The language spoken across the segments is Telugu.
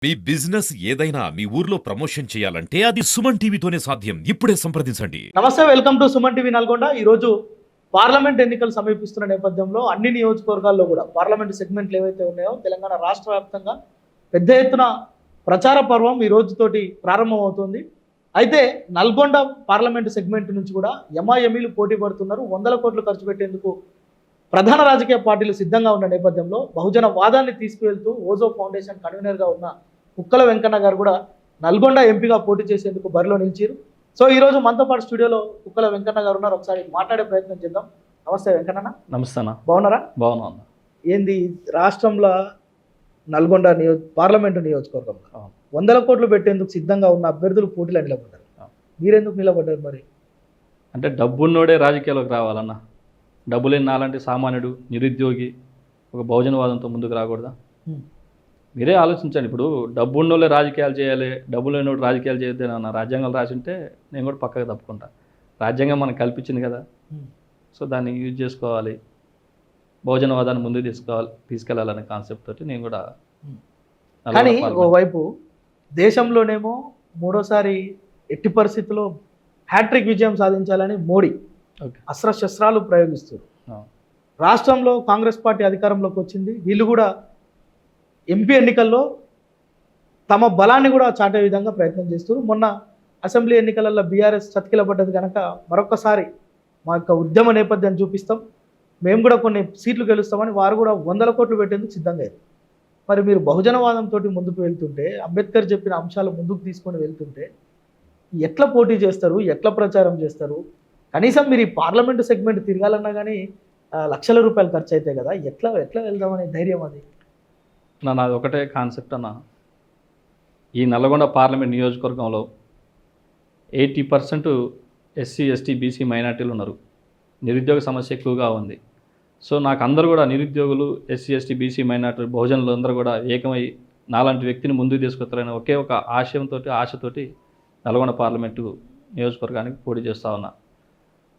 మీ బిజినెస్ ఏదైనా మీ ఊర్లో ప్రమోషన్ చేయాలంటే అది సుమన్ టీవీతోనే సాధ్యం. ఇప్పుడే సంప్రదించండి. నమస్తే, welcome to Suman TV Nalgonda. ఈరోజు పార్లమెంట్ ఎన్నికలు సమీపిస్తున్న నేపథ్యంలో అన్ని నియోజకవర్గాల్లో కూడా పార్లమెంట్ సెగ్మెంట్లు ఏవైతే ఉన్నాయో తెలంగాణ రాష్ట్ర వ్యాప్తంగా పెద్ద ఎత్తున ప్రచార పర్వం ఈ రోజుతోటి ప్రారంభమవుతుంది. అయితే నల్గొండ పార్లమెంట్ సెగ్మెంట్ నుంచి కూడా ఎంఐఎంఈలు పోటీ పడుతున్నారు. వందల కోట్లు ఖర్చు పెట్టేందుకు ప్రధాన రాజకీయ పార్టీలు సిద్ధంగా ఉన్న నేపథ్యంలో బహుజన వాదాన్ని తీసుకువెళ్తూ ఓజో ఫౌండేషన్ కన్వీనర్గా ఉన్న కుక్కల వెంకన్న గారు కూడా నల్గొండ ఎంపీగా పోటీ చేసేందుకు బరిలో నిలిచారు. సో ఈ రోజు మనతో పాటు స్టూడియోలో కుక్కల వెంకన్న గారు ఉన్నారు. ఒకసారి మాట్లాడే ప్రయత్నం చేద్దాం. నమస్తే వెంకన్న. నమస్తే అన్న. బాగున్నారా? బాగున్నా అన్న. ఏంది రాష్ట్రంలో నల్గొండ పార్లమెంటు నియోజకవర్గంలో వందల కోట్లు పెట్టేందుకు సిద్ధంగా ఉన్న అభ్యర్థులు పోటీలో నిలబడ్డారు. మీరెందుకు నిలబడ్డారు మరి? అంటే డబ్బున్నోడే రాజకీయాల్లోకి రావాలన్న. డబ్బు లేని నాలాంటి సామాన్యుడు నిరుద్యోగి ఒక బహుజనవాదంతో ముందుకు రాకూడదా? మీరే ఆలోచించండి. ఇప్పుడు డబ్బు ఉన్నోళ్ళే రాజకీయాలు చేయాలి, డబ్బు లేనివాడు రాజకీయాలు చేయొద్దని అన్న రాజ్యాంగం రాసింటే నేను కూడా పక్కకు తప్పుకుంటా. రాజ్యాంగం మనకు కల్పించింది కదా, సో దాన్ని యూజ్ చేసుకోవాలి, బహుజనవాదాన్ని ముందుకు తీసుకెళ్లాలనే కాన్సెప్ట్ తోటి నేను కూడా. కానీ ఓవైపు దేశంలోనేమో మూడోసారి ఎట్టి పరిస్థితుల్లో హ్యాట్రిక్ విజయం సాధించాలని మోడీ అస్త్రశస్త్రాలు ప్రయోగిస్తారు. రాష్ట్రంలో కాంగ్రెస్ పార్టీ అధికారంలోకి వచ్చింది. వీళ్ళు కూడా ఎంపీ ఎన్నికల్లో తమ బలాన్ని కూడా చాటే విధంగా ప్రయత్నం చేస్తారు. మొన్న అసెంబ్లీ ఎన్నికలలో బీఆర్ఎస్ చతికిలబడ్డది కనుక మరొకసారి మా యొక్క ఉద్యమ నేపథ్యాన్ని చూపిస్తాం, మేము కూడా కొన్ని సీట్లు గెలుస్తామని వారు కూడా వందల కోట్లు పెట్టేందుకు సిద్ధంగా అయ్యారు. మరి మీరు బహుజనవాదంతో ముందుకు వెళ్తుంటే, అంబేద్కర్ చెప్పిన అంశాలు ముందుకు తీసుకొని వెళ్తుంటే ఎట్లా పోటీ చేస్తారు, ఎట్లా ప్రచారం చేస్తారు? కనీసం మీరు ఈ పార్లమెంటు సెగ్మెంట్ తిరగాలన్నా కానీ లక్షల రూపాయలు ఖర్చు అవుతాయి కదా, ఎట్లా వెళ్దామనే ధైర్యం అది? నాది ఒకటే కాన్సెప్ట్ అన్న. ఈ నల్గొండ పార్లమెంట్ నియోజకవర్గంలో 80% ఎస్సీ ఎస్టీ బీసీ మైనార్టీలు ఉన్నారు. నిరుద్యోగ సమస్య ఎక్కువగా ఉంది. సో నాకు అందరూ కూడా నిరుద్యోగులు, ఎస్సీ ఎస్టీ బీసీ మైనార్టీలు, బహుజనులు అందరూ కూడా ఏకమై నాలాంటి వ్యక్తిని ముందుకు తీసుకొస్తారని ఒకే ఒక ఆశతోటి నల్గొండ పార్లమెంటు నియోజకవర్గానికి పోటీ చేస్తూ ఉన్నా.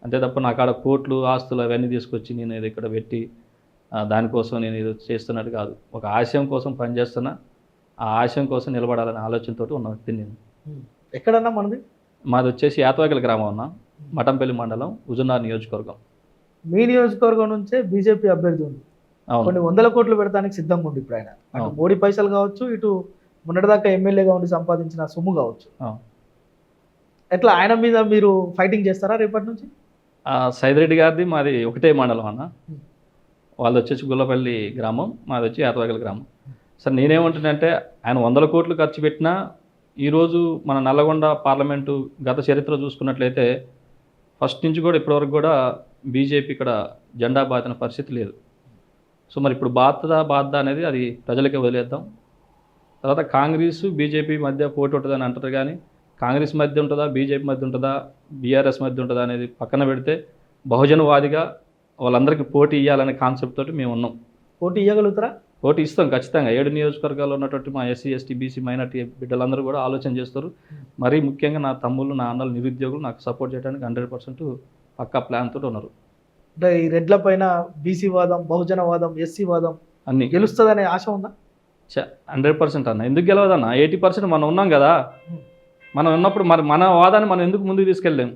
అంతే తప్ప నాకు ఆడ కోట్లు ఆస్తులు అవన్నీ తీసుకొచ్చి నేను ఇది ఇక్కడ పెట్టి దానికోసం నేను ఇది చేస్తున్నట్టు కాదు. ఒక ఆశయం కోసం పనిచేస్తున్నా, ఆ ఆశయం కోసం నిలబడాలనే ఆలోచనతో ఉన్న వ్యక్తిని నేను. ఎక్కడన్నా మాది వచ్చేసి యాతవాకిల గ్రామం అన్న, మఠంపల్లి మండలం, హుజూర్నగర్ నియోజకవర్గం. మీ నియోజకవర్గం నుంచే బీజేపీ అభ్యర్థి ఉంది, కొన్ని వందల కోట్లు పెడతానికి సిద్ధంగా ఉంది. ఇప్పుడు ఆయన అటు మోడీ పైసలు కావచ్చు, ఇటు మొన్నటిదాకా ఎమ్మెల్యేగా ఉండి సంపాదించిన సొమ్ము కావచ్చు. ఎట్లా ఆయన మీద మీరు ఫైటింగ్ చేస్తారా రేపటి నుంచి? సైదిరెడ్డి గారిది మాది ఒకటే మండలం అన్న. వాళ్ళు వచ్చేసి గుల్లపల్లి గ్రామం, మాది వచ్చి యాతవాకిల గ్రామం. సార్ నేనేమంటున్నానంటే, ఆయన వందల కోట్లు ఖర్చు పెట్టినా ఈరోజు మన నల్లగొండ పార్లమెంటు గత చరిత్ర చూసుకున్నట్లయితే ఫస్ట్ నుంచి కూడా ఇప్పటివరకు కూడా బీజేపీ ఇక్కడ జెండా బాతిన పరిస్థితి లేదు. సో మరి ఇప్పుడు బాధ అనేది అది ప్రజలకే వదిలేద్దాం. తర్వాత కాంగ్రెస్ బీజేపీ మధ్య పోటీ ఉంటుందని అంటారు, కానీ కాంగ్రెస్ మధ్య ఉంటుందా, బీజేపీ మధ్య ఉంటుందా, బీఆర్ఎస్ మధ్య ఉంటుందా అనేది పక్కన పెడితే బహుజనవాదిగా వాళ్ళందరికీ పోటీ ఇవ్వాలనే కాన్సెప్ట్ తోటి మేము ఉన్నాం. పోటీ ఇవ్వగలుగుతారా? పోటీ ఇస్తాం ఖచ్చితంగా. 7 నియోజకవర్గాల్లో ఉన్నటువంటి మా ఎస్సీ ఎస్టీ బీసీ మైనార్టీ బిడ్డలందరూ కూడా ఆలోచన చేస్తారు. మరీ ముఖ్యంగా నా తమ్ముళ్ళు, నా అన్నలు, నిరుద్యోగులు నాకు సపోర్ట్ చేయడానికి 100% పక్కా ప్లాన్ తోటి ఉన్నారు. అంటే ఈ రెడ్ల పైన బీసీ వాదం, బహుజన వాదం, ఎస్సీ వాదం అన్ని గెలుస్తుందనే ఆశ ఉందా? 100% అన్న. ఎందుకు గెలవదన్న? 80% మనం ఉన్నాం కదా. మనం ఉన్నప్పుడు మరి మన వాదాన్ని మనం ఎందుకు ముందుకు తీసుకెళ్ళలేము?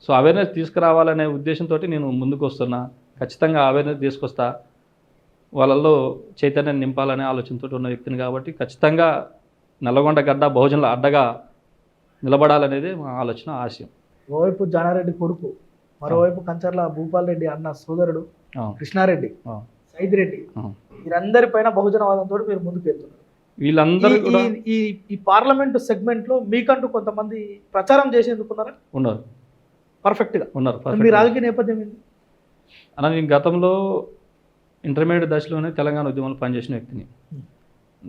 సో అవేర్నెస్ తీసుకురావాలనే ఉద్దేశంతో నేను ముందుకు వస్తున్నా. ఖచ్చితంగా అవేర్నెస్ తీసుకొస్తా, వాళ్ళల్లో చైతన్యాన్ని నింపాలనే ఆలోచనతో ఉన్న వ్యక్తిని కాబట్టి ఖచ్చితంగా నల్లగొండ గడ్డ బహుజనుల అడ్డగా నిలబడాలనేది మా ఆలోచన, ఆశయం. ఓవైపు జానారెడ్డి కొడుకు, మరోవైపు కంచర్ల భూపాల్ రెడ్డి అన్న సోదరుడు కృష్ణారెడ్డి, సైదిరెడ్డి, వీరందరిపైన బహుజనవాదంతో మీరు ముందుకు వెళ్తున్నారు. వీళ్ళందరూ ఈ పార్లమెంటు సెగ్మెంట్లో మీకంటూ కొంతమంది ప్రచారం చేసేందుకున్నారా? ఉన్నారు, పర్ఫెక్ట్గా ఉన్నారు. మీ రాజకీయ నేపథ్యం ఏంటి అన్న? నేను గతంలో ఇంటర్మీడియట్ దశలోనే తెలంగాణ ఉద్యమంలో పనిచేసిన వ్యక్తిని.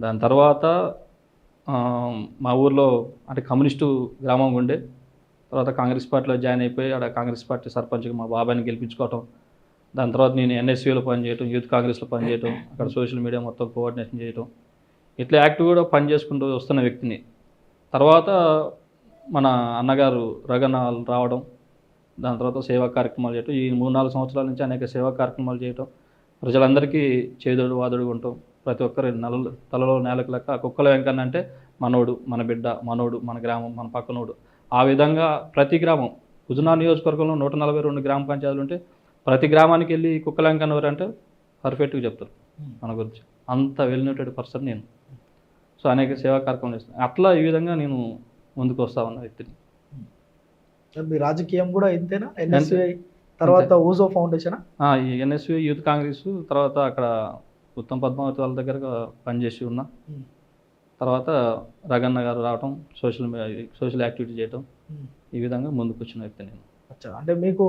దాని తర్వాత మా ఊర్లో అంటే కమ్యూనిస్టు గ్రామం ఉండే, తర్వాత కాంగ్రెస్ పార్టీలో జాయిన్ అయిపోయి అక్కడ కాంగ్రెస్ పార్టీ సర్పంచ్గా మా బాబాయిని గెలిపించుకోవటం. దాని తర్వాత నేను ఎన్ఎస్యూలో పనిచేయటం, యూత్ కాంగ్రెస్లో పనిచేయటం, అక్కడ సోషల్ మీడియా మొత్తం కోఆర్డినేషన్ చేయటం, ఇట్లా యాక్టివ్ కూడా పనిచేసుకుంటూ వస్తున్న వ్యక్తిని. తర్వాత మన అన్నగారు రగన రావడం, దాని తర్వాత సేవా కార్యక్రమాలు చేయటం, ఈ 3-4 సంవత్సరాల నుంచి అనేక సేవా కార్యక్రమాలు చేయటం, ప్రజలందరికీ చేదోడు వాదోడు ఉండటం, ప్రతి ఒక్కరు తలలో నేలకు లెక్క కుక్కల వెంకన్న అంటే మనోడు, మన బిడ్డ, మనోడు, మన గ్రామం, మన పక్కనోడు. ఆ విధంగా ప్రతి గ్రామం హుజూర్నగర్ నియోజకవర్గంలో 142 గ్రామ పంచాయతీలు ఉంటే ప్రతి గ్రామానికి వెళ్ళి కుక్కల వెంకన్న ఎవరు అంటే పర్ఫెక్ట్గా చెప్తారు మన గురించి. అంత వెల్ నోటెడ్ పర్సన్ నేను. సో అనేక సేవా కార్యక్రమాలు చేస్తాను. అట్లా ఈ విధంగా నేను ముందుకు వస్తా ఉన్న వ్యక్తిని. మీ రాజకీయం కూడా ఇంతేనా? ఎన్ఎస్యుఐ తర్వాత ఊజో ఫౌండేషన్? ఈ ఎన్ఎస్యుఐ యూత్ కాంగ్రెస్, తర్వాత అక్కడ ఉత్తమ్ పద్మావతి వాళ్ళ దగ్గర పనిచేసి ఉన్నా. తర్వాత రగన్న గారు రావటం, సోషల్ యాక్టివిటీ చేయటం, ఈ విధంగా ముందుకు వచ్చిన వ్యక్తి నేను. అచ్చా, అంటే మీకు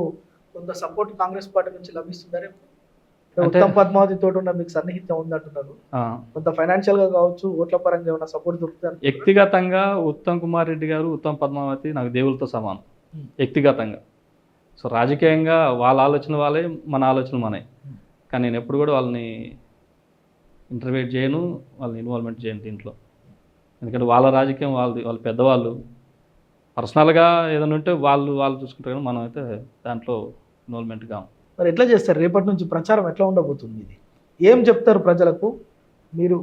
కొంత సపోర్ట్ కాంగ్రెస్ పార్టీ నుంచి లభిస్తుందనే? ఉత్తమ్ పద్మావతి తోటి ఉన్న మీకు సన్నిహితం ఉందంటున్నారు. కొంత ఫైనాన్షియల్ గా కావచ్చు, ఓట్ల పరంగా ఏమైనా సపోర్ట్ దొరుకుతుంది? వ్యక్తిగతంగా ఉత్తమ్ కుమార్ రెడ్డి గారు, ఉత్తమ్ పద్మావతి నాకు దేవులతో సమానం వ్యక్తిగతంగా. సో రాజకీయంగా వాళ్ళ ఆలోచన వాళ్ళే, మన ఆలోచన మనే. కానీ నేను ఎప్పుడు కూడా వాళ్ళని ఇంటర్వ్యూట్ చేయను, వాళ్ళని ఇన్వాల్వ్మెంట్ చేయను దీంట్లో. ఎందుకంటే వాళ్ళ రాజకీయం వాళ్ళది, వాళ్ళు పెద్దవాళ్ళు. పర్సనల్గా ఏదైనా ఉంటే వాళ్ళు చూసుకుంటారు, కానీ మనం అయితే దాంట్లో ఇన్వాల్వ్మెంట్ కాము. మరి ఎట్లా చేస్తారు? రేపటి నుంచి ప్రచారం ఎట్లా ఉండబోతుంది? ఇది ఏం చెప్తారు ప్రజలకు?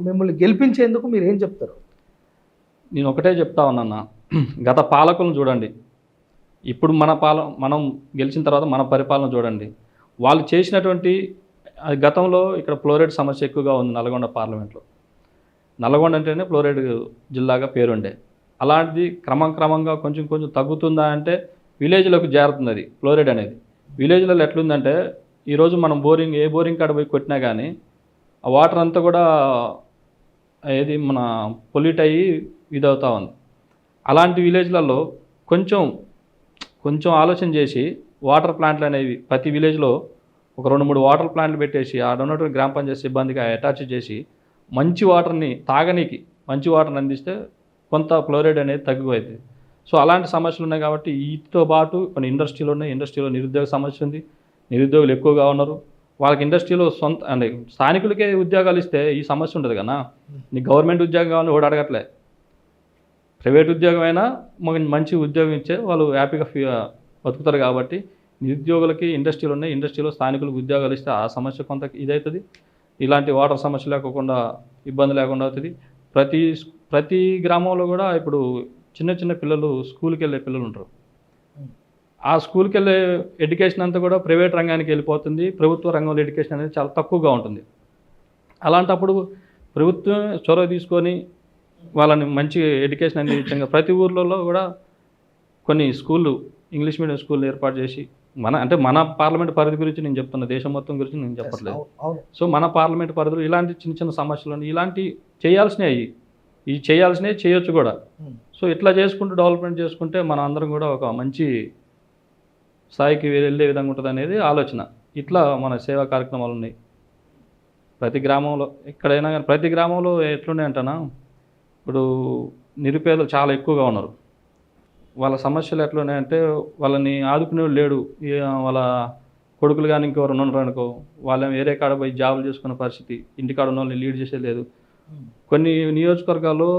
మిమ్మల్ని గెలిపించేందుకు మీరు ఏం చెప్తారు? నేను ఒకటే చెప్తా ఉన్నా, గత పాలకులను చూడండి, ఇప్పుడు మనం గెలిచిన తర్వాత మన పరిపాలన చూడండి. వాళ్ళు చేసినటువంటి గతంలో ఇక్కడ ఫ్లోరైడ్ సమస్య ఎక్కువగా ఉంది నల్గొండ పార్లమెంట్లో. నల్గొండ అంటేనే ఫ్లోరైడ్ జిల్లాగా పేరుండే. అలాంటిది క్రమంగా కొంచెం తగ్గుతుందా అంటే విలేజ్లోకి చేరుతుంది అది ఫ్లోరైడ్ అనేది. విలేజ్లలో ఎట్లుందంటే ఈరోజు మనం ఏ బోరింగ్ కాడ పోయి కొట్టినా కానీ ఆ వాటర్ అంతా కూడా ఏది మన పొల్యూట్ అయ్యి ఇదవుతూ ఉంది. అలాంటి విలేజ్లలో కొంచెం ఆలోచన చేసి వాటర్ ప్లాంట్లు అనేవి ప్రతి విలేజ్లో ఒక 2-3 వాటర్ ప్లాంట్లు పెట్టేసి ఆడ ఉన్నటువంటి గ్రామ పంచాయతీ సిబ్బందికి అటాచ్ చేసి మంచి వాటర్ని తాగనీకి మంచి వాటర్ని అందిస్తే కొంత ఫ్లోరైడ్ అనేది తగ్గిపోతుంది. సో అలాంటి సమస్యలు ఉన్నాయి కాబట్టి వీటితో పాటు కొన్ని ఇండస్ట్రీలు ఉన్నాయి. ఇండస్ట్రీలో నిరుద్యోగ సమస్య ఉంది, నిరుద్యోగులు ఎక్కువగా ఉన్నారు. వాళ్ళకి ఇండస్ట్రీలో అంటే స్థానికులకే ఉద్యోగాలు ఇస్తే ఈ సమస్య ఉంటుంది కదా. నీకు గవర్నమెంట్ ఉద్యోగం కావాలని ఓడి అడగట్లే, ప్రైవేట్ ఉద్యోగం అయినా మంచి ఉద్యోగం ఇచ్చే వాళ్ళు హ్యాపీగా బతుకుతారు. కాబట్టి నిరుద్యోగులకి ఇండస్ట్రీలు ఉన్నాయి, ఇండస్ట్రీలో స్థానికులకు ఉద్యోగాలు ఇస్తే ఆ సమస్య కొంత ఇదవుతుంది. ఇలాంటి వాటర్ సమస్య లేకుండా ఇబ్బంది లేకుండా అవుతుంది. ప్రతి గ్రామంలో కూడా ఇప్పుడు చిన్న పిల్లలు స్కూల్కి వెళ్ళే పిల్లలు ఉంటారు. ఆ స్కూల్కి వెళ్ళే ఎడ్యుకేషన్ అంతా కూడా ప్రైవేట్ రంగానికి వెళ్ళిపోతుంది. ప్రభుత్వ రంగంలో ఎడ్యుకేషన్ అనేది చాలా తక్కువగా ఉంటుంది. అలాంటప్పుడు ప్రభుత్వం చొరవ తీసుకొని వాళ్ళని మంచి ఎడ్యుకేషన్ అందించంగా ప్రతి ఊర్లలో కూడా కొన్ని స్కూళ్ళు, ఇంగ్లీష్ మీడియం స్కూళ్ళు ఏర్పాటు చేసి మన పార్లమెంట్ పరిధి గురించి నేను చెప్తున్నా, దేశం మొత్తం గురించి నేను చెప్పట్లేదు. సో మన పార్లమెంట్ పరిధిలో ఇలాంటి చిన్న సమస్యలు ఇలాంటి చేయాల్సినవి చేయొచ్చు కూడా. సో ఇట్లా చేసుకుంటూ డెవలప్మెంట్ చేసుకుంటే మన అందరం కూడా ఒక మంచి స్థాయికి వెళ్ళే విధంగా ఉంటుంది అనేది ఆలోచన. ఇట్లా మన సేవా కార్యక్రమాలు ఉన్నాయి ప్రతి గ్రామంలో. ఎక్కడైనా కానీ ప్రతి గ్రామంలో ఎట్లున్నాయంటనా, ఇప్పుడు నిరుపేదలు చాలా ఎక్కువగా ఉన్నారు. వాళ్ళ సమస్యలు ఎట్లున్నాయంటే వాళ్ళని ఆదుకునేవాడు లేడు. వాళ్ళ కొడుకులు కానీ ఇంకెవరు ఉన్నారు అనుకో, వాళ్ళని వేరే కాడ పోయి జాబులు చేసుకునే పరిస్థితి, ఇంటికాడ ఉన్న వాళ్ళని లీడ్ చేసేది లేదు. కొన్ని నియోజకవర్గాల్లో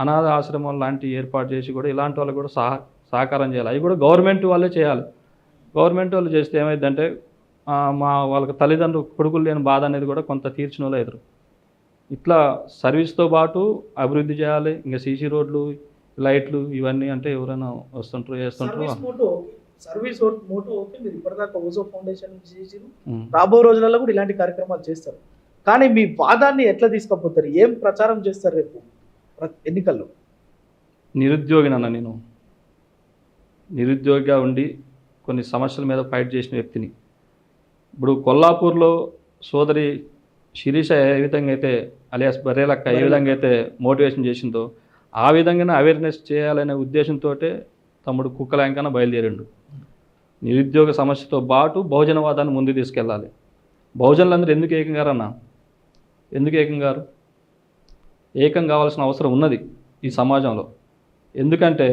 అనాథ ఆశ్రమాలు లాంటివి ఏర్పాటు చేసి కూడా ఇలాంటి వాళ్ళకి కూడా సహకారం చేయాలి. అవి కూడా గవర్నమెంట్ వాళ్ళే చేయాలి. గవర్నమెంట్ వాళ్ళు చేస్తే ఏమైందంటే వాళ్ళకి తల్లిదండ్రులు కొడుకులు లేని బాధ అనేది కూడా కొంత తీర్చిన వాళ్ళు ఎదురు. ఇట్లా సర్వీస్తో పాటు అభివృద్ధి చేయాలి. ఇంకా సీసీ రోడ్లు, లైట్లు ఇవన్నీ అంటే ఎవరైనా వస్తుంటారు చేస్తుంటారు. సర్వీస్ మోటో ఓకే, మీరు ఇప్పటిదాకా ఓజో ఫౌండేషన్ చేసిరు, రాబో రోజులలో కూడా ఇలాంటి కార్యక్రమాలు చేస్తారు. కానీ మీ వాదాన్ని ఎట్లా తీసుకుపోతారు? ఏం ప్రచారం చేస్తారు రేపు ఎన్నికల్లో? నిరుద్యోగినన్నా నేను నిరుద్యోగిగా ఉండి కొన్ని సమస్యల మీద ఫైట్ చేసిన వ్యక్తిని. ఇప్పుడు కొల్లాపూర్లో సోదరి శిరీష ఏ విధంగా అయితే అలియాస్ బర్రేలక్క ఏ విధంగా అయితే మోటివేషన్ చేసిందో ఆ విధంగానే అవేర్నెస్ చేయాలనే ఉద్దేశంతో తమ్ముడు కుక్కలాంకన బయలుదేరిండు. నిరుద్యోగ సమస్యతో పాటు బహుజనవాదాన్ని ముందు తీసుకెళ్ళాలి. బహుజనులందరూ ఎందుకు ఏకం గారన్నా? ఎందుకు ఏకం గారు? ఏకం కావాల్సిన అవసరం ఉన్నది ఈ సమాజంలో. ఎందుకంటే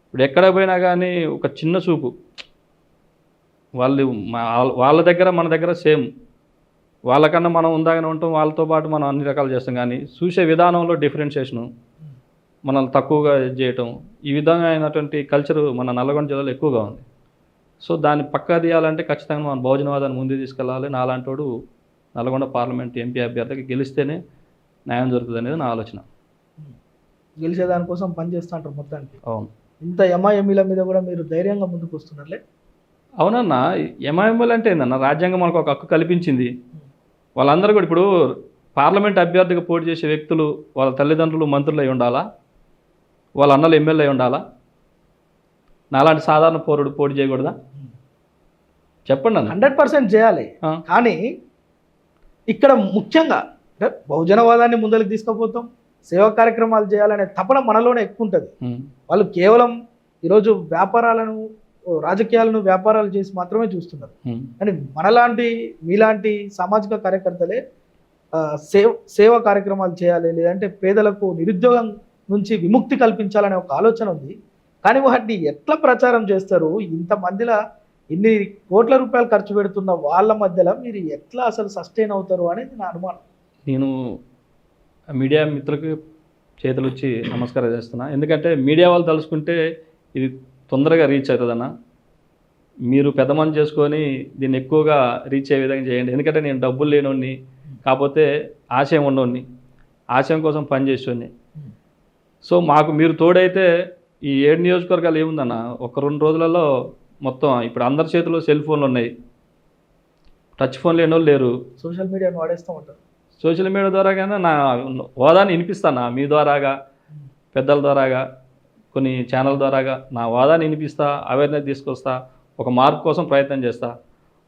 ఇప్పుడు ఎక్కడ పోయినా కానీ ఒక చిన్న చూపు, వాళ్ళ దగ్గర మన దగ్గర సేమ్, వాళ్ళకన్నా మనం ఉందాగానే ఉంటాం, వాళ్ళతో పాటు మనం అన్ని రకాలు చేస్తాం. కానీ చూసే విధానంలో డిఫరెన్షియేషను, మనల్ని తక్కువగా చేయటం, ఈ విధంగా అయినటువంటి కల్చరు మన నల్గొండ జిల్లాలో ఎక్కువగా ఉంది. సో దాన్ని పక్కా తీయాలంటే ఖచ్చితంగా మనం బహుజనవాదాన్ని ముందు తీసుకెళ్ళాలి. నాలాంటి వాడు నల్గొండ పార్లమెంట్ ఎంపీ అభ్యర్థికి గెలిస్తేనే న్యాయం జరుగుతుంది అనేది నా ఆలోచన. గెలిచేదానికోసం పనిచేస్తూ అంటారు మొత్తానికి. అవును. ఇంత ఎంఐఎంఈల మీద కూడా మీరు ధైర్యంగా ముందుకు వస్తున్నారులే. అవునన్నా, ఎంఐఎంఎల్ అంటే ఏందన్న, రాజ్యాంగం మనకు ఒక హక్కు కల్పించింది. వాళ్ళందరూ కూడా ఇప్పుడు పార్లమెంట్ అభ్యర్థిగా పోటీ చేసే వ్యక్తులు వాళ్ళ తల్లిదండ్రులు మంత్రులు అయి ఉండాలా, వాళ్ళ అన్నలు ఎమ్మెల్యే అయి ఉండాలా, నాలాంటి సాధారణ పౌరుడు పోటీ చేయకూడదా? చెప్పండి అన్న. 100% చేయాలి. కానీ ఇక్కడ ముఖ్యంగా అంటే బహుజనవాదాన్ని ముందరికి తీసుకుపోతాం, సేవా కార్యక్రమాలు చేయాలనే తపన మనలోనే ఎక్కువ ఉంటుంది. వాళ్ళు కేవలం ఈరోజు వ్యాపారాలను, రాజకీయాలను వ్యాపారాలు చేసి మాత్రమే చూస్తున్నారు. కానీ మనలాంటి మీలాంటి సామాజిక కార్యకర్తలే సేవా కార్యక్రమాలు చేయాలి, లేదంటే పేదలకు నిరుద్యోగం నుంచి విముక్తి కల్పించాలనే ఒక ఆలోచన ఉంది. కానీ వాటిని ఎట్లా ప్రచారం చేస్తారు? ఇంతమందిలా ఇన్ని కోట్ల రూపాయలు ఖర్చు పెడుతున్న వాళ్ళ మధ్యలో మీరు ఎట్లా అసలు సస్టైన్ అవుతారు అనేది నా అనుమానం. నేను మీడియా మిత్రులకు చేతులు వచ్చి నమస్కారం చేస్తున్నా. ఎందుకంటే మీడియా వాళ్ళు తలుచుకుంటే ఇది తొందరగా రీచ్ అవుతుందన్న. మీరు పెద్ద మనసు చేసుకొని దీన్ని ఎక్కువగా రీచ్ అయ్యే విధంగా చేయండి. ఎందుకంటే నేను డబ్బులు లేనోడిని, కాకపోతే ఆశయం ఉన్నోడిని, ఆశయం కోసం పనిచేసేవాడిని. సో మాకు మీరు తోడైతే ఈ 7 నియోజకవర్గాలు ఏముందన్న, ఒక 2 రోజులలో మొత్తం ఇప్పుడు అందరి చేతిలో సెల్ ఫోన్లు ఉన్నాయి, టచ్ ఫోన్ లేని వాళ్ళు లేరు. సోషల్ మీడియాను వాడేస్తూ ఉంటారు. సోషల్ మీడియా ద్వారాగానే నా వాదాన్ని వినిపిస్తాను, మీ ద్వారాగా, పెద్దల ద్వారాగా, కొన్ని ఛానల్ ద్వారాగా నా వాదాన్ని వినిపిస్తా, అవేర్నెస్ తీసుకొస్తా, ఒక మార్పు కోసం ప్రయత్నం చేస్తా.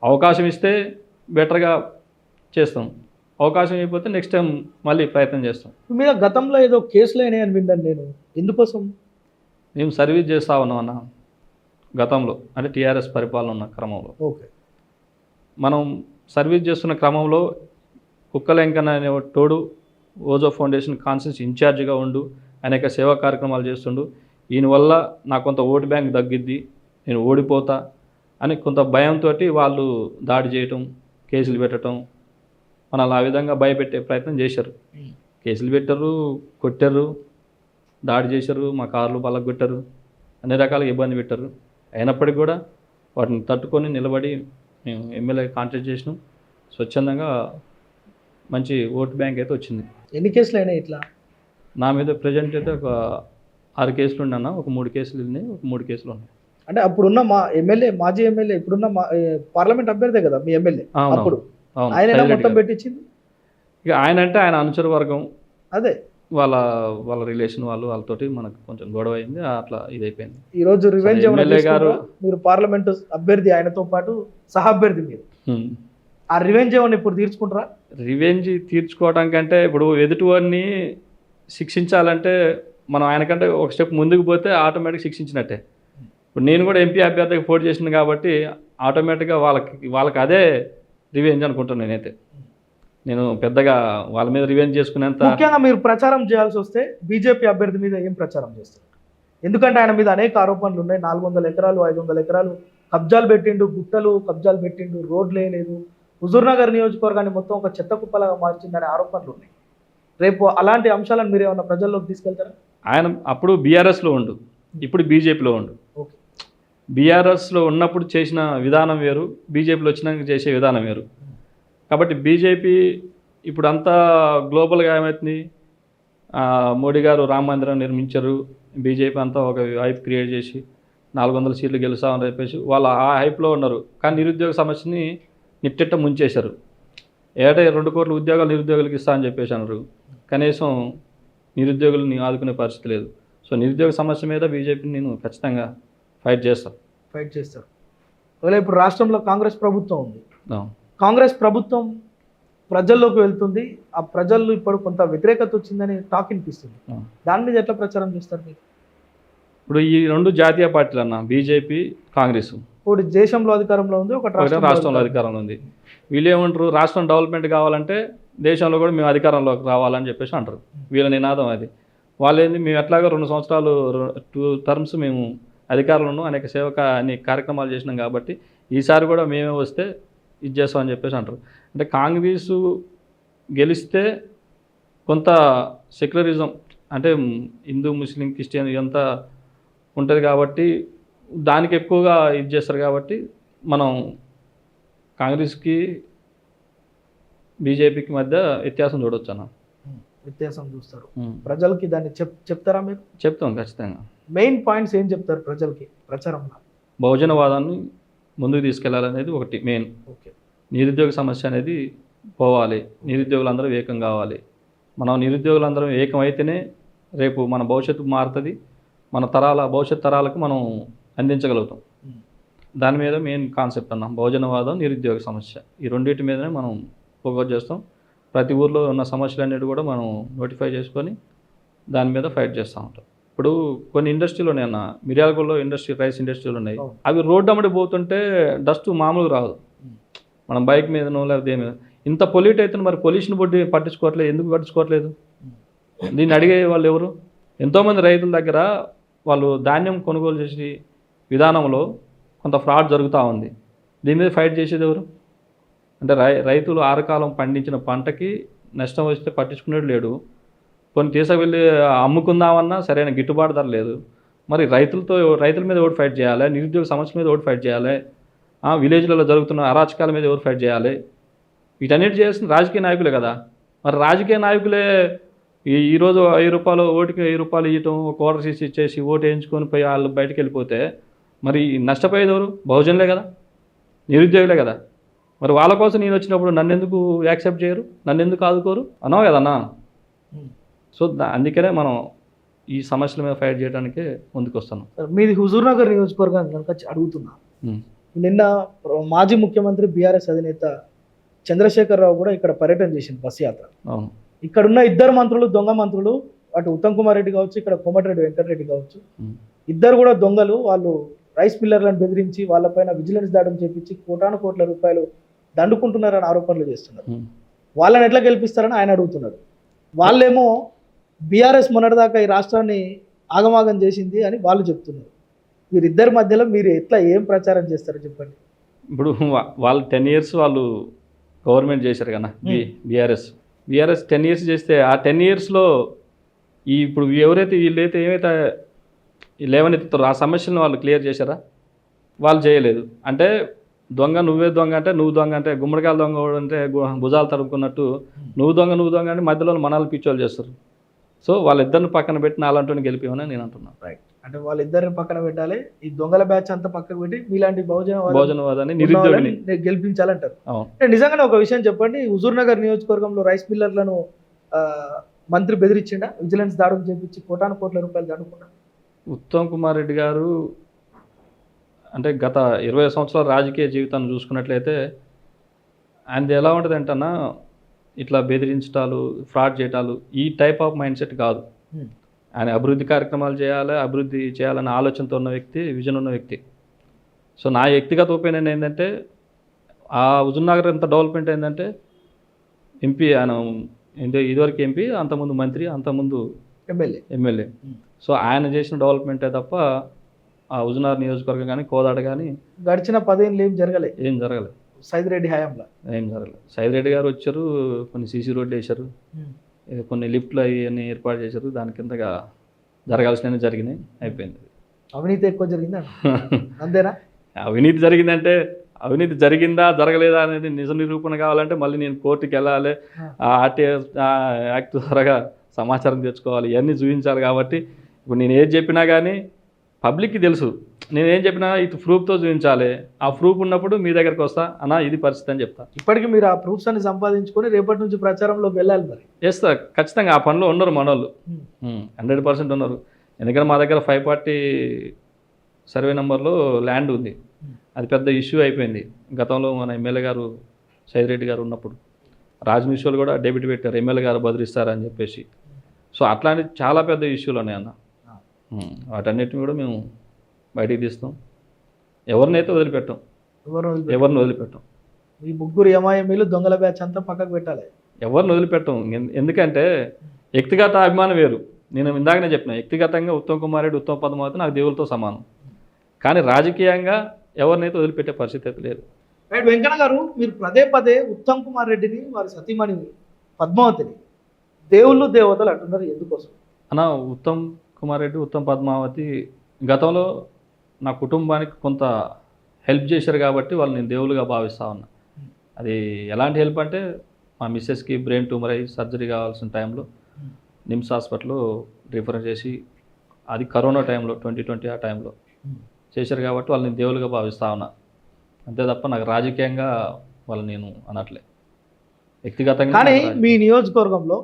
అవకాశం ఇస్తే బెటర్గా చేస్తాం, అవకాశం అయిపోతే నెక్స్ట్ టైం మళ్ళీ ప్రయత్నం చేస్తాం. మీద గతంలో ఏదో కేసులు అయినాయి అని విన్నాను నేను, ఎందుకోసం? మేము సర్వీస్ చేస్తూ ఉన్నాం అన్న గతంలో, అంటే టీఆర్ఎస్ పరిపాలన ఉన్న క్రమంలో. ఓకే. మనం సర్వీస్ చేస్తున్న క్రమంలో కుక్కలెంకన్న అనే తోడు ఓజో ఫౌండేషన్ కాన్స్టిట్యూన్సీ ఇన్ఛార్జిగా ఉండు అనేక సేవా కార్యక్రమాలు చేస్తుండు. ఈయన వల్ల నాకు కొంత ఓటు బ్యాంక్ తగ్గిద్ది, నేను ఓడిపోతా అని కొంత భయంతో వాళ్ళు దాడి చేయటం, కేసులు పెట్టడం, మనల్ని ఆ విధంగా భయపెట్టే ప్రయత్నం చేశారు. కేసులు పెట్టారు, కొట్టారు, దాడి చేశారు, మా కార్లు పలగొట్టారు, అన్ని రకాలుగా ఇబ్బంది పెట్టారు. అయినప్పటికీ కూడా వాటిని తట్టుకొని నిలబడి మేము ఎమ్మెల్యే కాంటాక్ట్ చేసినాం. స్వచ్ఛందంగా మంచి ఓటు బ్యాంక్ అయితే వచ్చింది. ఎన్ని కేసులు అయినాయి ఇట్లా? నా మీద ప్రజెంట్ అయితే ఒక 6 కేసులు ఉండన్నా, ఒక 3 కేసులు ఉన్నాయి, ఒక 3 కేసులు ఉన్నాయి. అంటే అప్పుడున్న మా ఎమ్మెల్యే, మాజీ ఎమ్మెల్యే, ఇప్పుడున్న పార్లమెంట్ అభ్యర్థే కదా మీ ఎమ్మెల్యే, అప్పుడు ఆయన మొత్తం పెట్టించింది. ఇక ఆయన అంటే ఆయన అనుచర వర్గం, అదే వాళ్ళ రిలేషన్ వాళ్ళతోటి మనకు కొంచెం గొడవ అయింది, అట్లా ఇది అయిపోయింది. ఈ రోజు రివెంజ్ ఎమ్మెల్యే గారు, మీరు పార్లమెంట్ అభ్యర్థి, ఆయనతో పాటు సహ అభ్యర్థి మీరు, ఆ రివెంజ్ ఏమన్నా ఇప్పుడు తీర్చుకుంటారా? రివెంజ్ తీర్చుకోవడం కంటే ఇప్పుడు ఎదుటివాడిని శిక్షించాలంటే మనం ఆయనకంటే ఒక స్టెప్ ముందుకు పోతే ఆటోమేటిక్ శిక్షించినట్టే. ఇప్పుడు నేను కూడా ఎంపీ అభ్యర్థిగా పోటీ చేసిన కాబట్టి ఆటోమేటిక్గా వాళ్ళకి అదే రివెంజ్ అనుకుంటాను. నేను పెద్దగా వాళ్ళ మీద రివెంజ్ చేసుకునేంత. ముఖ్యంగా మీరు ప్రచారం చేయాల్సి వస్తే బీజేపీ అభ్యర్థి మీద ఏం ప్రచారం చేస్తారు? ఎందుకంటే ఆయన మీద అనేక ఆరోపణలు ఉన్నాయి. 400 ఎకరాలు 500 ఎకరాలు కబ్జాలు పెట్టిండు, గుట్టలు కబ్జాలు పెట్టిండు, రోడ్లు వేయలేదు, హుజూర్నగర్ నియోజకవర్గాన్ని మొత్తం ఒక చెత్త కుప్పలాగా మార్చిందనే ఆరోపణలు ఉన్నాయి. రేపు అలాంటి అంశాలను మీరు ఏమన్నా ప్రజల్లోకి తీసుకెళ్తారా? ఆయన అప్పుడు బీఆర్ఎస్లో ఉండు, ఇప్పుడు బీజేపీలో ఉండు. ఓకే. బీఆర్ఎస్లో ఉన్నప్పుడు చేసిన విధానం వేరు, బీజేపీలో వచ్చినాక చేసే విధానం వేరు. కాబట్టి బీజేపీ ఇప్పుడు అంతా గ్లోబల్గా ఏమవుతుంది, మోడీ గారు రామ మందిరం నిర్మించారు, బీజేపీ అంతా ఒక హైప్ క్రియేట్ చేసి 400 సీట్లు గెలుస్తామని చెప్పేసి వాళ్ళు ఆ హైప్లో ఉన్నారు. కానీ నిరుద్యోగ సమస్యని నిట్టెట్ట ముంచేశారు. 2 కోట్ల ఉద్యోగాలు నిరుద్యోగులకు ఇస్తా అని చెప్పేసి అన్నారు. కనీసం నిరుద్యోగులని ఆదుకునే పరిస్థితి లేదు. సో నిరుద్యోగ సమస్య మీద బీజేపీని నేను ఖచ్చితంగా ఫైట్ చేస్తాను. ఒకవేళ ఇప్పుడు రాష్ట్రంలో కాంగ్రెస్ ప్రభుత్వం ఉంది, కాంగ్రెస్ ప్రభుత్వం ప్రజల్లోకి వెళ్తుంది, ఆ ప్రజల్లో ఇప్పుడు కొంత వ్యతిరేకత వచ్చిందని టాక్ వినిపిస్తుంది. దాని మీద ఎట్లా ప్రచారం చేస్తారు మీరు? ఇప్పుడు ఈ 2 జాతీయ పార్టీలు అన్న, బీజేపీ కాంగ్రెస్, ఒకటి దేశంలో అధికారంలో ఉంది, ఒకటి రాష్ట్రంలో అధికారంలో ఉంది. వీళ్ళు ఏమంటారు, రాష్ట్రం డెవలప్మెంట్ కావాలంటే దేశంలో కూడా మేము అధికారంలోకి రావాలని చెప్పేసి అంటారు. వీళ్ళ నినాదం అది. వాళ్ళు ఏంది, మేము ఎట్లాగో 2 సంవత్సరాలు 2 టర్మ్స్ మేము అధికారంలో అనేక అన్ని కార్యక్రమాలు చేసినాం కాబట్టి ఈసారి కూడా మేమే వస్తే ఇది చేస్తామని చెప్పేసి అంటారు. అంటే కాంగ్రెసు గెలిస్తే కొంత సెక్యులరిజం, అంటే హిందూ ముస్లిం క్రిస్టియన్ ఇదంతా ఉంటుంది కాబట్టి దానికి ఎక్కువగా ఇది చేస్తారు. కాబట్టి మనం కాంగ్రెస్కి బీజేపీకి మధ్య వ్యత్యాసం చూడవచ్చు అన్న. వ్యత్యాసం చూస్తారు. ప్రజలకి దాన్ని చెప్తారా మీరు? చెప్తాం ఖచ్చితంగా. మెయిన్ పాయింట్స్ ఏం చెప్తారు ప్రజలకి ప్రచారంలో? బహుజనవాదాన్ని ముందుకు తీసుకెళ్లాలనేది ఒకటి మెయిన్. ఓకే. నిరుద్యోగ సమస్య అనేది పోవాలి, నిరుద్యోగులందరూ ఏకం కావాలి. మనం నిరుద్యోగులందరం ఏకం అయితేనే రేపు మన భవిష్యత్తు మారుతుంది, మన భవిష్యత్ తరాలకు మనం అందించగలుగుతాం. దాని మీద మెయిన్ కాన్సెప్ట్ అన్నాం, బహుజనవాదం, నిరుద్యోగ సమస్య. ఈ రెండింటి మీదనే మనం ఫోకస్ చేస్తాం. ప్రతి ఊర్లో ఉన్న సమస్యలన్నిటి కూడా మనం నోటిఫై చేసుకొని దాని మీద ఫైట్ చేస్తూ ఉంటాం. ఇప్పుడు కొన్ని ఇండస్ట్రీలు ఉన్నాయి అన్న, మిర్యాలగూడలో రైస్ ఇండస్ట్రీలు ఉన్నాయి. అవి రోడ్డు అమ్మడి పోతుంటే డస్ట్ మామూలుగా రాదు, మనం బైక్ మీదనో లేకపోతే ఏమి. ఇంత పొల్యూట్ అయితే మరి పొల్యూషన్ బోర్డు పట్టించుకోవట్లేదు, ఎందుకు పట్టించుకోవట్లేదు? దీన్ని అడిగే వాళ్ళు ఎవరు? ఎంతోమంది రైతుల దగ్గర వాళ్ళు ధాన్యం కొనుగోలు చేసే విధానంలో కొంత ఫ్రాడ్ జరుగుతూ ఉంది. దీని మీద ఫైట్ చేసేది ఎవరు? అంటే రైతులు ఆరుకాలం పండించిన పంటకి నష్టం వస్తే పట్టించుకునేది లేడు. కొన్ని తీసుకువెళ్ళి అమ్ముకుందామన్నా సరైన గిట్టుబాటు ధర లేదు. మరి రైతుల మీద ఎవరు ఫైట్ చేయాలి? నిరుద్యోగ సమస్య మీద ఎవరు ఫైట్ చేయాలి? విలేజ్లలో జరుగుతున్న అరాచకాల మీద ఎవరు ఫైట్ చేయాలి? వీటన్నిటి చేసిన రాజకీయ నాయకులే కదా. మరి రాజకీయ నాయకులే ఈరోజు 5 రూపాయలు ఓటుకి 5 రూపాయలు ఇవ్వటం, ఒక ఓటర్ సీసీ ఇచ్చేసి ఓటు వేయించుకొని పోయి వాళ్ళు బయటకు వెళ్ళిపోతే మరి నష్టపోయేది ఎవరు? బహుజనులే కదా, నిరుద్యోగులే కదా. మరి వాళ్ళ కోసం నేను వచ్చినప్పుడు నన్ను ఎందుకు యాక్సెప్ట్ చేయరు, నన్ను ఎందుకు ఆదుకోరు అన్నావు కదన్నా. సో అందుకనే మనం ఈ సమస్యల మీద ఫైట్ చేయడానికే ముందుకు వస్తున్నాం. మీది హుజూర్నగర్ నియోజకవర్గాన్ని కనుక అడుగుతున్నా, నిన్న మాజీ ముఖ్యమంత్రి బీఆర్ఎస్ అధినేత చంద్రశేఖరరావు కూడా ఇక్కడ పర్యటన చేసింది, బస్ యాత్ర. అవును. ఇక్కడున్న 2 మంత్రులు దొంగ మంత్రులు, అటు ఉత్తమ్ కుమార్ రెడ్డి కావచ్చు, ఇక్కడ కోమటిరెడ్డి వెంకటరెడ్డి కావచ్చు, ఇద్దరు కూడా దొంగలు. వాళ్ళు రైస్ మిల్లర్లను బెదిరించి వాళ్ళపైన విజిలెన్స్ దాడులు చేపించి కోట్ల రూపాయలు దండుకుంటున్నారని ఆరోపణలు చేస్తున్నారు. వాళ్ళని ఎట్లా గెలిపిస్తారని ఆయన అడుగుతున్నారు. వాళ్ళేమో బీఆర్ఎస్ మొన్నటిదాకా ఈ రాష్ట్రాన్ని ఆగమాగం చేసింది అని వాళ్ళు చెప్తున్నారు. వీరిద్దరి మధ్యలో మీరు ఎట్లా ఏం ప్రచారం చేస్తారో చెప్పండి. ఇప్పుడు వాళ్ళు 10 years వాళ్ళు గవర్నమెంట్ చేశారు కదా, బీఆర్ఎస్ 10 years చేస్తే ఆ 10 yearsలో ఇప్పుడు వీళ్ళైతే ఏమైతే లేవనెత్తుతారో ఆ సమస్యలను వాళ్ళు క్లియర్ చేశారా? వాళ్ళు చేయలేదు. అంటే దొంగ నువ్వే దొంగ అంటే నువ్వు దొంగ అంటే గుమ్మడికాయల దొంగ అంటే భుజాలు తడుపుకున్నట్టు నువ్వు దొంగ అంటే మధ్యలో మనల్ని పిచ్చోళ్ళు చేస్తారు. సో వాళ్ళిద్దరిని పక్కన పెట్టి అలాంటి గెలిపివని నేను అంటున్నాను. రైట్. అంటే వాళ్ళిద్దరిని పక్కన పెట్టాలి, ఈ దొంగల బ్యాచ్ అంతా పక్కకు పెట్టి మీలాంటి భోజనవాదాన్ని నిరుద్యోగిని గెలిపించాలంటారు. నిజంగానే ఒక విషయం చెప్పండి, హుజూర్నగర్ నియోజకవర్గంలో రైస్ మిల్లర్లను మంత్రి బెదిరించిండా? విజిలెన్స్ దాడులు చేపించి కోట్ల రూపాయలు దాడుకున్నా? ఉత్తమ్ కుమార్ రెడ్డి గారు అంటే గత 20 సంవత్సరాల రాజకీయ జీవితాన్ని చూసుకున్నట్లయితే ఆయనది ఎలా ఉంటుంది అంటన్నా, ఇట్లా బెదిరించటాలు, ఫ్రాడ్ చేయటాలు, ఈ టైప్ ఆఫ్ మైండ్ సెట్ కాదు. ఆయన అభివృద్ధి కార్యక్రమాలు అభివృద్ధి చేయాలనే ఆలోచనతో ఉన్న వ్యక్తి, విజన్ ఉన్న వ్యక్తి. సో నా వ్యక్తిగత ఒపీనియన్ ఏంటంటే, ఆ హుజూర్నగర్ ఎంత డెవలప్మెంట్ అయిందంటే, ఎంపీ ఆయన ఇదివరకు ఎంపీ, అంతకుముందు మంత్రి, అంతకుముందు ఎమ్మెల్యే. సో ఆయన చేసిన డెవలప్మెంటే తప్ప ఆ హుజూర్నగర్ నియోజకవర్గం కానీ కోదాడ కానీ గడిచిన 10 ఏళ్ళు ఏం జరగలేదు. సైదిరెడ్డి హయాంలో ఏం జరగలేదు. సైదిరెడ్డి గారు వచ్చారు, కొన్ని సీసీ రోడ్లు వేశారు, కొన్ని లిఫ్ట్లు అన్నీ ఏర్పాటు చేశారు. దాని కిందగా జరగాల్సినవి జరిగినాయి, అయిపోయింది. అవినీతి ఎక్కువ జరిగిందా? అంతేనా? అవినీతి జరిగిందంటే అవినీతి జరిగిందా జరగలేదా అనేది నిజ నిరూపణ కావాలంటే మళ్ళీ నేను కోర్టుకి వెళ్ళాలి, ఆర్టీఎస్ యాక్ట్ ద్వారా సమాచారం తెచ్చుకోవాలి, ఇవన్నీ చూపించాలి. కాబట్టి ఇప్పుడు నేను ఏది చెప్పినా కానీ పబ్లిక్కి తెలుసు, నేనేం చెప్పినా ఇది ప్రూఫ్తో చూపించాలి. ఆ ప్రూఫ్ ఉన్నప్పుడు మీ దగ్గరికి వస్తా అన్నా, ఇది పరిస్థితి అని చెప్తా. ఇప్పటికీ మీరు ఆ ప్రూఫ్స్ అన్ని సంపాదించుకొని రేపటి నుంచి ప్రచారంలోకి వెళ్ళాలి. మరి చేస్తా ఖచ్చితంగా. ఆ పనిలో ఉన్నారు మనోళ్ళు, 100% ఉన్నారు. ఎందుకంటే మా దగ్గర 540 సర్వే నెంబర్లో ల్యాండ్ ఉంది. అది పెద్ద ఇష్యూ అయిపోయింది గతంలో. మన ఎమ్మెల్యే గారు సైదిరెడ్డి గారు ఉన్నప్పుడు రాజమిషోలు కూడా డెబిట్ పెట్టారు, ఎమ్మెల్యే గారు బదిలిస్తారని చెప్పేసి. సో అట్లాంటి చాలా పెద్ద ఇష్యూలు ఉన్నాయి అన్న. వాటన్నిటిని కూడా మేము బయటికి తీస్తాం. ఎవరినైతే వదిలిపెట్టాం. ఈ ముగ్గురు ఎంఐఎంలు దొంగల బ్యాచ్ అంతా పక్కకు పెట్టాలి, ఎవరిని వదిలిపెట్టాం. ఎందుకంటే వ్యక్తిగత అభిమానం వేరు. నేను ఇందాకనే చెప్పిన, వ్యక్తిగతంగా ఉత్తమ్ కుమార్ రెడ్డి, ఉత్తమ్ పద్మావతి నాకు దేవులతో సమానం. కానీ రాజకీయంగా ఎవరినైతే వదిలిపెట్టే పరిస్థితి అయితే లేదు. రైట్. వెంకన్న గారు, మీరు పదే ఉత్తమ్ కుమార్ రెడ్డిని, వారి సతీమణి పద్మావతిని దేవుళ్ళు దేవతలు అంటున్నారు, ఎందుకోసం అన్న? ఉత్తమ్ కుమార్ రెడ్డి, ఉత్తమ్ పద్మావతి గతంలో నా కుటుంబానికి కొంత హెల్ప్ చేశారు కాబట్టి వాళ్ళు నేను దేవులుగా భావిస్తా ఉన్నా. అది ఎలాంటి హెల్ప్ అంటే, మా మిస్సెస్కి బ్రెయిన్ ట్యూమర్ అయ్యి సర్జరీ కావాల్సిన టైంలో నిమ్స్ హాస్పిటల్లో రిఫర్ చేసి, అది కరోనా టైంలో 2020 ఆ టైంలో చేశారు కాబట్టి వాళ్ళని దేవులుగా భావిస్తా ఉన్నా. అంతే తప్ప నాకు రాజకీయంగా వాళ్ళని నేను అనట్లే, వ్యక్తిగతంగా. కానీ మీ నియోజకవర్గంలో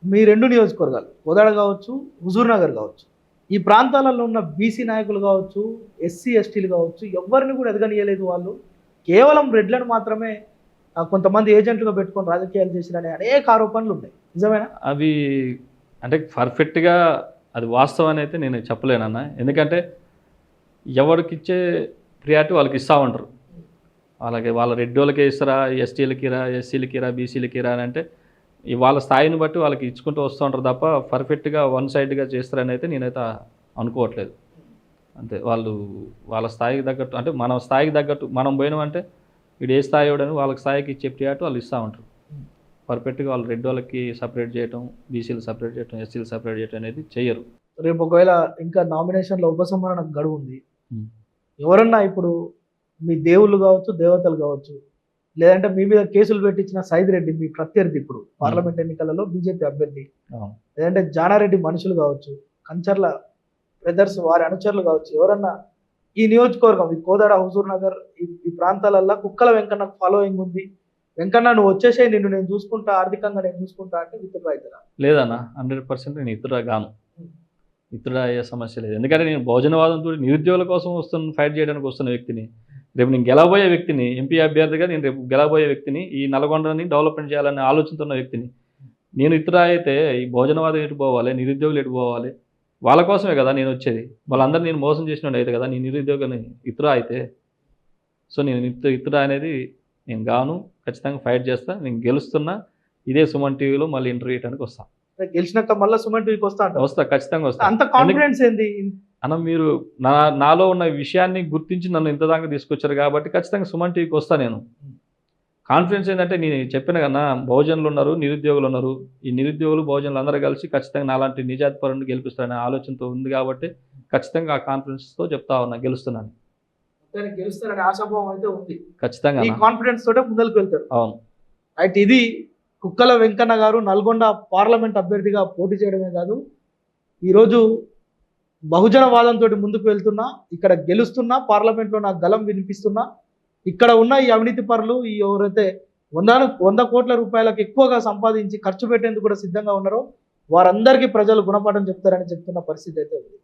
మీ 2 నియోజకవర్గాలు కోదాడ కావచ్చు, హుజూర్ నగర్ కావచ్చు, ఈ ప్రాంతాలలో ఉన్న బీసీ నాయకులు కావచ్చు, ఎస్సీ ఎస్టీలు కావచ్చు, ఎవరిని కూడా ఎదగనియలేదు. వాళ్ళు కేవలం రెడ్లను మాత్రమే కొంతమంది ఏజెంట్లుగా పెట్టుకొని రాజకీయాలు చేసిరనే అనేక ఆరోపణలు ఉన్నాయి. నిజమేనా? అవి అంటే పర్ఫెక్ట్గా అది వాస్తవం అని అయితే నేను చెప్పలేనన్న. ఎందుకంటే ఎవరికి ఇచ్చే ప్రియారిటీ వాళ్ళకి ఇస్తూ ఉంటారు. వాళ్ళ రెడ్డి వాళ్ళకే ఇస్తారా, ఎస్టీలకి రా, ఎస్సీలకి రా, బీసీలకి రా అని అంటే వాళ్ళ స్థాయిని బట్టి వాళ్ళకి ఇచ్చుకుంటూ వస్తూ ఉంటారు తప్ప పర్ఫెక్ట్గా వన్ సైడ్గా చేస్తారని అయితే నేనైతే అనుకోవట్లేదు. అంతే, వాళ్ళు వాళ్ళ స్థాయికి తగ్గట్టు, అంటే మన స్థాయికి తగ్గట్టు మనం పోయినామంటే వీడు ఏ స్థాయి వాడని వాళ్ళకి స్థాయికి ఇచ్చే ప్రియారిటీ వాళ్ళు ఇస్తూ ఉంటారు. పర్ఫెక్ట్గా వాళ్ళు రెడ్డి వాళ్ళకి సపరేట్ చేయటం, బీసీలు సపరేట్ చేయటం, ఎస్సీలు సపరేట్ చేయటం అనేది చెయ్యరు. రేపు ఒకవేళ ఇంకా నామినేషన్ల ఉపసంహరణ గడువు ఉంది, ఎవరన్నా ఇప్పుడు మీ దేవుళ్ళు కావచ్చు, దేవతలు కావచ్చు, లేదంటే మీ మీద కేసులు పెట్టించిన సైద్ రెడ్డి మీ ప్రత్యర్థి ఇప్పుడు పార్లమెంట్ ఎన్నికలలో బీజేపీ అభ్యర్థి, లేదంటే జానారెడ్డి మనుషులు కావచ్చు, కంచర్ల బ్రదర్స్ వారి అనుచరులు కావచ్చు, ఎవరన్నా ఈ నియోజకవర్గం, ఈ కోదాడ, హుజూర్ నగర్, ఈ ప్రాంతాలల్లో కుక్కల వెంకన్న ఫాలోయింగ్ ఉంది, వెంకన్న నువ్వు వచ్చేసే, నిన్ను నేను చూసుకుంటా, ఆర్థికంగా నేను చూసుకుంటా అంటే విత్డ్రా అవుతారా? లేదన్నా, 100% నేను విత్డ్రా గాను. విత్డ్రా అయ్యే సమస్య లేదు. ఎందుకంటే నేను భోజనవాదంతో నిరుద్యోగుల కోసం ఫైట్ చేయడానికి వస్తున్న వ్యక్తిని, రేపు నేను గెలవబోయే వ్యక్తిని, ఎంపీ అభ్యర్థిగా నేను రేపు గెలవబోయే వ్యక్తిని, ఈ నల్గొండని డెవలప్మెంట్ చేయాలనే ఆలోచనతో ఉన్న వ్యక్తిని. నేను విత్డ్రా అయితే ఈ భోజనవాదం ఎటు పోవాలి, నిరుద్యోగులు ఎటు పోవాలి, వాళ్ళ కోసమే కదా నేను వచ్చేది. వాళ్ళందరూ నేను మోసం చేసినట్టు అయితే కదా నేను నిరుద్యోగాన్ని విత్డ్రా అయితే. సో నేను విత్డ్రా అనేది నేను గాను, ఖచ్చితంగా ఫైట్ చేస్తా. నేను గెలుస్తున్నా, ఇదే సుమన్ టీవీలో మళ్ళీ ఇంటర్వ్యూ ఇవ్వడానికి వస్తా. గెలిచినాక మళ్ళీ సుమన్ టీవీకి వస్తా, ఖచ్చితంగా వస్తా. అంత కాన్ఫిడెన్స్ ఏంది అన్న? మీరు నాలో ఉన్న విషయాన్ని గుర్తించి నన్ను ఇంత దాకా తీసుకొచ్చారు కాబట్టి ఖచ్చితంగా సుమన్ టీవీకి వస్తా. నేను కాన్ఫిడెన్స్ ఏంటంటే నేను చెప్పిన కన్నా, బహుజనులు ఉన్నారు, నిరుద్యోగులు ఉన్నారు. ఈ నిరుద్యోగులు బహుజనులు అందరూ కలిసి ఖచ్చితంగా నాలాంటి నిజాతి పరుని గెలిపిస్తారనే ఆలోచనతో ఉంది కాబట్టి ఖచ్చితంగా ఆ కాన్ఫిడెన్స్తో చెప్తా ఉన్నా, గెలుస్తున్నాను. గెలుస్తారనే ఆశాభావం అయితే ఉంది, ఖచ్చితంగా ఈ కాన్ఫిడెన్స్ తోటే ముందరికి వెళ్తారు. అవును. అయితే ఇది కుక్కల వెంకన్న గారు నల్గొండ పార్లమెంట్ అభ్యర్థిగా పోటీ చేయడమే కాదు, ఈరోజు బహుజన వాదంతో ముందుకు వెళ్తున్నా, ఇక్కడ గెలుస్తున్నా, పార్లమెంట్లో నా గలం వినిపిస్తున్నా, ఇక్కడ ఉన్న ఈ అవినీతి పరులు, ఈ ఎవరైతే 100 కోట్ల రూపాయలకు ఎక్కువగా సంపాదించి ఖర్చు పెట్టేందుకు కూడా సిద్ధంగా ఉన్నారో వారందరికీ ప్రజలు గుణపాఠం చెప్తారని చెప్తున్న పరిస్థితి అయితే ఉంది.